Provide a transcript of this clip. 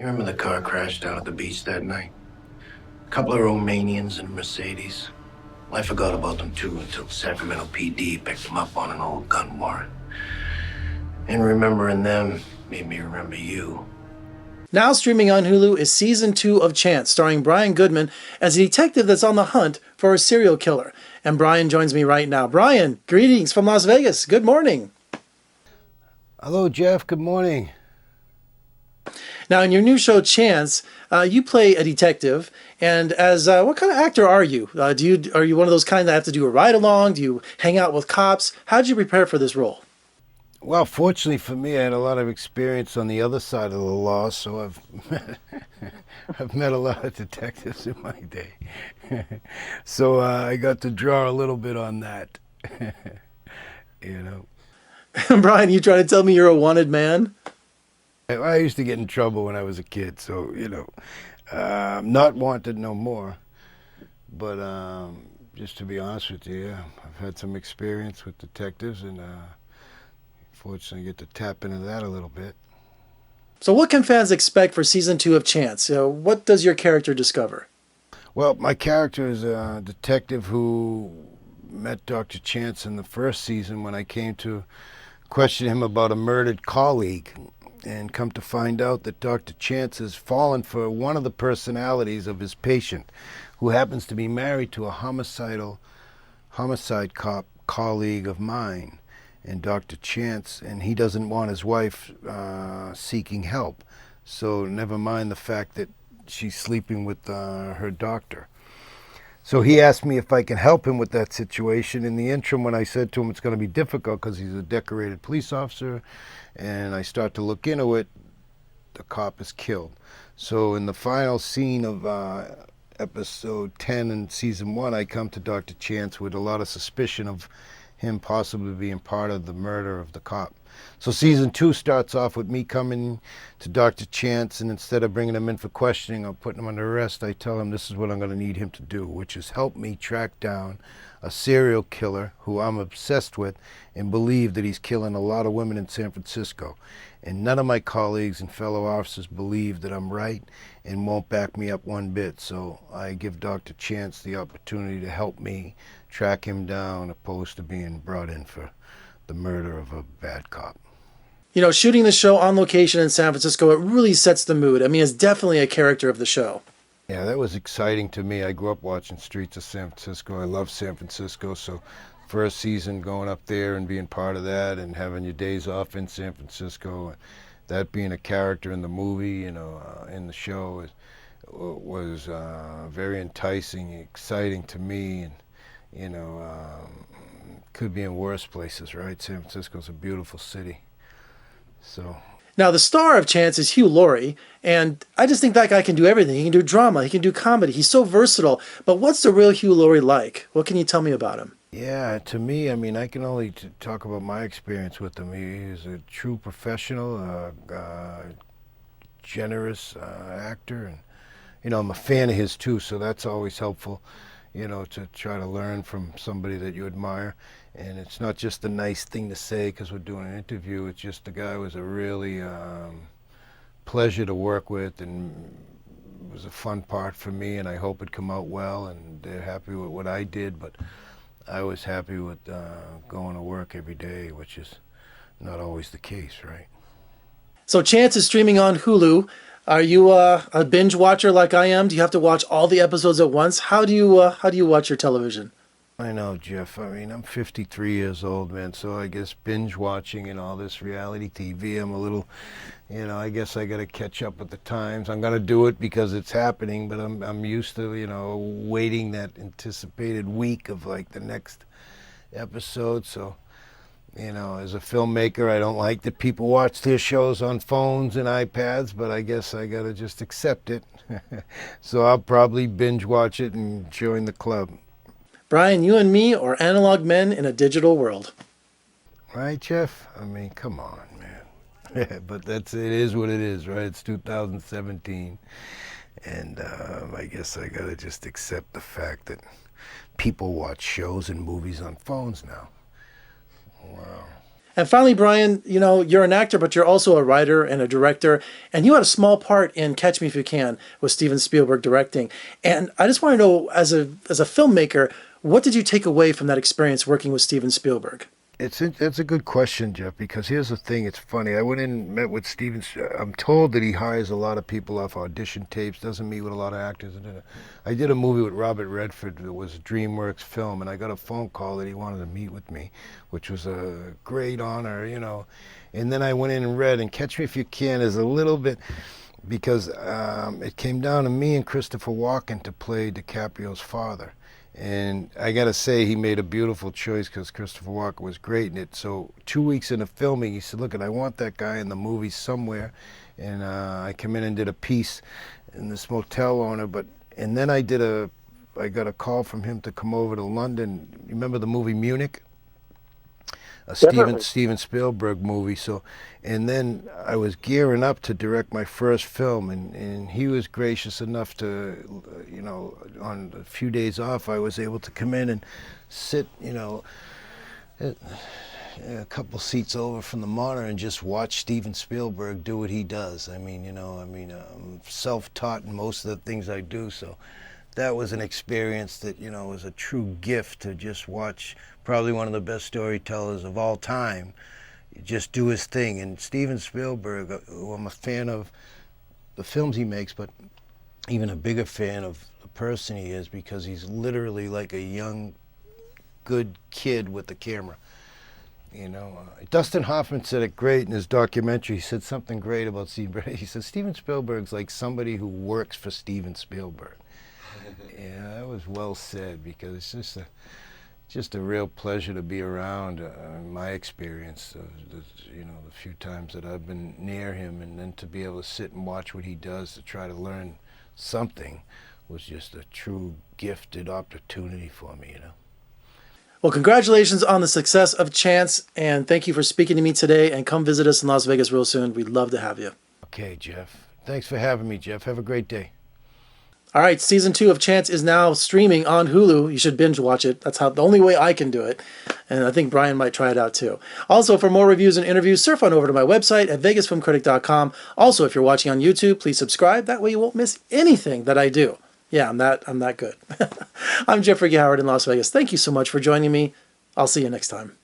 You remember the car crashed down at the beach that night? A couple of Romanians in a Mercedes. Well, I forgot about them too until Sacramento PD picked them up on an old gun warrant. And remembering them made me remember you. Now streaming on Hulu is Season 2 of Chance, starring Brian Goodman as a detective that's on the hunt for a serial killer. And Brian joins me right now. Brian, greetings from Las Vegas. Good morning. Hello, Jeff. Good morning. Now, in your new show, Chance, you play a detective. And as what kind of actor are you? Are you one of those kind that have to do a ride-along? Do you hang out with cops? How did you prepare for this role? Well, fortunately for me, I had a lot of experience on the other side of the law, so I've met a lot of detectives in my day. So I got to draw a little bit on that, you know. Brian, you trying to tell me you're a wanted man? I used to get in trouble when I was a kid, so, I'm not wanted no more. But just to be honest with you, yeah, I've had some experience with detectives, and fortunately get to tap into that a little bit. So what can fans expect for Season 2 of Chance? What does your character discover? Well, my character is a detective who met Dr. Chance in the first season when I came to question him about a murdered colleague, and come to find out that Dr. Chance has fallen for one of the personalities of his patient, who happens to be married to a homicide cop colleague of mine. And Dr. Chance, and he doesn't want his wife seeking help. So never mind the fact that she's sleeping with her doctor. So he asked me if I can help him with that situation. In the interim, when I said to him it's going to be difficult because he's a decorated police officer, and I start to look into it, the cop is killed. So in the final scene of episode 10 in season 1, I come to Dr. Chance with a lot of suspicion of him possibly being part of the murder of the cop. So season 2 starts off with me coming to Dr. Chance, and instead of bringing him in for questioning or putting him under arrest, I tell him this is what I'm going to need him to do, which is help me track down a serial killer who I'm obsessed with and believe that he's killing a lot of women in San Francisco. And none of my colleagues and fellow officers believe that I'm right and won't back me up one bit. So I give Dr. Chance the opportunity to help me track him down, opposed to being brought in for the murder of a bad cop. Shooting the show on location in San Francisco, it really sets the mood. I mean, it's definitely a character of the show. Yeah, that was exciting to me. I grew up watching Streets of San Francisco. I love San Francisco, so first season going up there and being part of that and having your days off in San Francisco, that being a character in the movie, in the show, was very enticing, exciting to me, and could be in worse places, right? San Francisco's a beautiful city. So now, the star of Chance is Hugh Laurie, and I just think that guy can do everything. He can do drama, he can do comedy. He's so versatile. But what's the real Hugh Laurie like? What can you tell me about him? Yeah, to me, I can only talk about my experience with him. He's a true professional, generous actor, and I'm a fan of his too, so that's always helpful, to try to learn from somebody that you admire. And it's not just a nice thing to say because we're doing an interview. It's just the guy was a really pleasure to work with, and it was a fun part for me, and I hope it come out well, and they're happy with what I did. But I was happy with going to work every day, which is not always the case, right? So Chance is streaming on Hulu. Are you a binge watcher like I am? Do you have to watch all the episodes at once? How do you watch your television? I know, Jeff. I'm 53 years old, man, so I guess binge watching and all this reality TV, I'm a little, I guess I got to catch up with the times. I'm going to do it because it's happening, but I'm used to, waiting that anticipated week of like the next episode. So, as a filmmaker, I don't like that people watch their shows on phones and iPads, but I guess I got to just accept it. So I'll probably binge watch it and join the club. Brian, you and me are analog men in a digital world. Right, Jeff? Come on, man. But it is what it is, right? It's 2017. And I guess I got to just accept the fact that people watch shows and movies on phones now. Wow. And finally, Brian, you know, you're an actor, but you're also a writer and a director, and you had a small part in Catch Me If You Can with Steven Spielberg directing. And I just want to know, as a filmmaker, what did you take away from that experience working with Steven Spielberg? It's a good question, Jeff, because here's the thing. It's funny. I went in and met with Steven. I'm told that he hires a lot of people off audition tapes, doesn't meet with a lot of actors. I did a movie with Robert Redford that was a DreamWorks film, and I got a phone call that he wanted to meet with me, which was a great honor, you know. And then I went in and read, and Catch Me If You Can is a little bit, because it came down to me and Christopher Walken to play DiCaprio's father. And I got to say, he made a beautiful choice because Christopher Walken was great in it. So 2 weeks into filming, he said, look, I want that guy in the movie somewhere. And I come in and did a piece in this motel owner. And then I got a call from him to come over to London. You remember the movie Munich? A Steven Spielberg movie. So, and then I was gearing up to direct my first film, and he was gracious enough to, you know, on a few days off, I was able to come in and sit, you know, a couple seats over from the monitor and just watch Steven Spielberg do what he does. I mean, you know, I'm self-taught in most of the things I do, so that was an experience that, you know, was a true gift to just watch probably one of the best storytellers of all time just do his thing. And Steven Spielberg, who I'm a fan of the films he makes, but even a bigger fan of the person he is, because he's literally like a young, good kid with the camera. You know, Dustin Hoffman said it great in his documentary. He said something great about Steven. He said Steven Spielberg's like somebody who works for Steven Spielberg. Yeah, that was well said, because it's just a real pleasure to be around. My experience, you know, the few times that I've been near him, and then to be able to sit and watch what he does to try to learn something was just a true gifted opportunity for me, you know. Well, congratulations on the success of Chance, and thank you for speaking to me today, and come visit us in Las Vegas real soon. We'd love to have you. Okay, Jeff. Thanks for having me, Jeff. Have a great day. All right, season 2 of Chance is now streaming on Hulu. You should binge watch it. That's the only way I can do it. And I think Brian might try it out too. Also, for more reviews and interviews, surf on over to my website at vegasfilmcritic.com. Also, if you're watching on YouTube, please subscribe. That way you won't miss anything that I do. Yeah, I'm that good. I'm Jeffrey Howard in Las Vegas. Thank you so much for joining me. I'll see you next time.